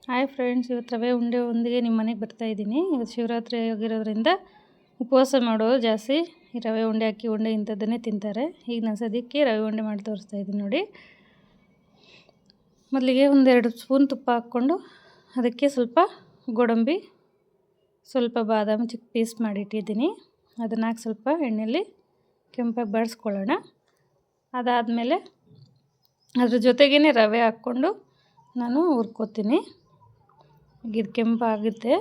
Hi friends, ಇವತ್ತು ರವೆ ಉಂಡೆ ಒಂದಿಗೆ ನಿಮ್ಮ ಮನೆಗೆ ಬರ್ತಾಯಿದ್ದೀನಿ. ಇವತ್ತು ಶಿವರಾತ್ರಿ ಆಗಿರೋದ್ರಿಂದ ಉಪವಾಸ ಮಾಡೋರು ಜಾಸ್ತಿ ಈ ರವೆ ಉಂಡೆ ಅಕ್ಕಿ ಉಂಡೆ ಇಂಥದ್ದನ್ನೇ ತಿಂತಾರೆ. ಈಗ ನಾನು ಸದ್ಯಕ್ಕೆ ರವೆ ಉಂಡೆ ಮಾಡಿ ತೋರಿಸ್ತಾ ಇದ್ದೀನಿ ನೋಡಿ. ಮೊದಲಿಗೆ 1-2 ಸ್ಪೂನ್ ತುಪ್ಪ ಹಾಕ್ಕೊಂಡು ಅದಕ್ಕೆ ಸ್ವಲ್ಪ ಗೋಡಂಬಿ, ಸ್ವಲ್ಪ ಬಾದಾಮಿ ಚಿಕ್ಕ ಪೀಸ್ ಮಾಡಿಟ್ಟಿದ್ದೀನಿ. ಅದನ್ನು ಹಾಕಿ ಸ್ವಲ್ಪ ಎಣ್ಣೆಯಲ್ಲಿ ಕೆಂಪಾಗಿ ಬಾಡಿಸ್ಕೊಳ್ಳೋಣ. ಅದಾದಮೇಲೆ ಅದ್ರ ಜೊತೆಗೇ ರವೆ ಹಾಕ್ಕೊಂಡು ನಾನು ಹುರ್ಕೋತೀನಿ. ಇದು ಕೆಂಪಾಗುತ್ತೆ.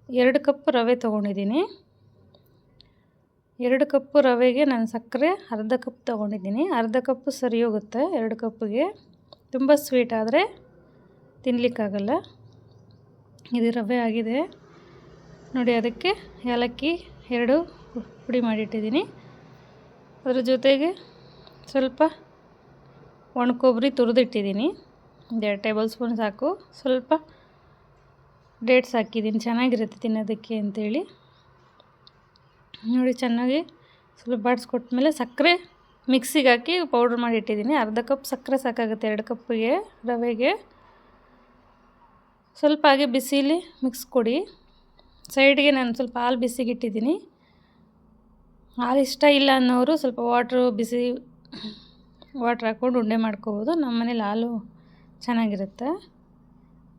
2 ಕಪ್ ರವೆ ತೊಗೊಂಡಿದ್ದೀನಿ. 2 ಕಪ್ ರವೆಗೆ ನಾನು ಸಕ್ಕರೆ ಅರ್ಧ ಕಪ್ ತೊಗೊಂಡಿದ್ದೀನಿ. ಅರ್ಧ ಕಪ್ ಸರಿ ಹೋಗುತ್ತೆ 2 ಕಪ್ಪಿಗೆ. ತುಂಬ ಸ್ವೀಟ್ ಆದರೆ ತಿನ್ನಲಿಕ್ಕಾಗಲ್ಲ. ಇದು ರವೆ ಆಗಿದೆ ನೋಡಿ. ಅದಕ್ಕೆ ಏಲಕ್ಕಿ 2 ಪುಡಿ ಮಾಡಿಟ್ಟಿದ್ದೀನಿ. ಅದ್ರ ಜೊತೆಗೆ ಸ್ವಲ್ಪ ಒಣ ಕೊಬ್ಬರಿ ತುರಿದಿಟ್ಟಿದ್ದೀನಿ. 2 ಟೇಬಲ್ ಸ್ಪೂನ್ ಸಾಕು. ಸ್ವಲ್ಪ ಡೇಟ್ಸ್ ಹಾಕಿದ್ದೀನಿ, ಚೆನ್ನಾಗಿರುತ್ತೆ ತಿನ್ನೋದಕ್ಕೆ ಅಂಥೇಳಿ ನೋಡಿ. ಚೆನ್ನಾಗಿ ಸ್ವಲ್ಪ ಬಾಡಿಸ್ಕೊಟ್ಮೇಲೆ ಸಕ್ಕರೆ ಮಿಕ್ಸಿಗೆ ಹಾಕಿ ಪೌಡ್ರ್ ಮಾಡಿ ಇಟ್ಟಿದ್ದೀನಿ. ಅರ್ಧ ಕಪ್ ಸಕ್ಕರೆ ಸಾಕಾಗುತ್ತೆ 2 ಕಪ್ಪಿಗೆ ರವೆಗೆ. ಸ್ವಲ್ಪ ಹಾಗೆ ಬಿಸಿಲಿ ಮಿಕ್ಸ್ ಕೊಡಿ. ಸೈಡ್ಗೆ ನಾನು ಸ್ವಲ್ಪ ಹಾಲು ಬಿಸಿಗೆ ಇಟ್ಟಿದ್ದೀನಿ. ಹಾಲು ಇಷ್ಟ ಇಲ್ಲ ಅನ್ನೋರು ಸ್ವಲ್ಪ ಬಿಸಿ ವಾಟ್ರ್ ಹಾಕ್ಕೊಂಡು ಉಂಡೆ ಮಾಡ್ಕೋಬೋದು. ನಮ್ಮ ಮನೇಲಿ ಹಾಲು ಚೆನ್ನಾಗಿರುತ್ತೆ,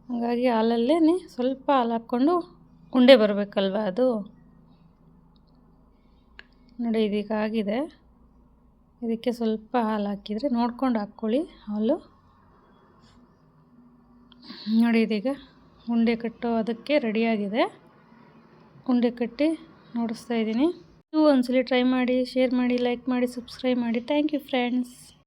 ಹಾಗಾಗಿ ಹಾಲಲ್ಲೇ ಸ್ವಲ್ಪ ಹಾಲು ಹಾಕ್ಕೊಂಡು ಉಂಡೆ ಬರಬೇಕಲ್ವ ಅದು ನೋಡಿ. ಇದೀಗ ಆಗಿದೆ. ಇದಕ್ಕೆ ಸ್ವಲ್ಪ ಹಾಲು ಹಾಕಿದರೆ ನೋಡ್ಕೊಂಡು ಹಾಕ್ಕೊಳ್ಳಿ ಹಾಲು ನೋಡಿ. ಇದೀಗ ಉಂಡೆ ಕಟ್ಟೋ ಅದಕ್ಕೆ ರೆಡಿಯಾಗಿದೆ. ಉಂಡೆ ಕಟ್ಟಿ ನೋಡಿಸ್ತಾ ಇದ್ದೀನಿ. ನೀವು ಒಂದ್ಸಲಿ ಟ್ರೈ ಮಾಡಿ, ಶೇರ್ ಮಾಡಿ, ಲೈಕ್ ಮಾಡಿ, ಸಬ್ಸ್ಕ್ರೈಬ್ ಮಾಡಿ. Thank you friends.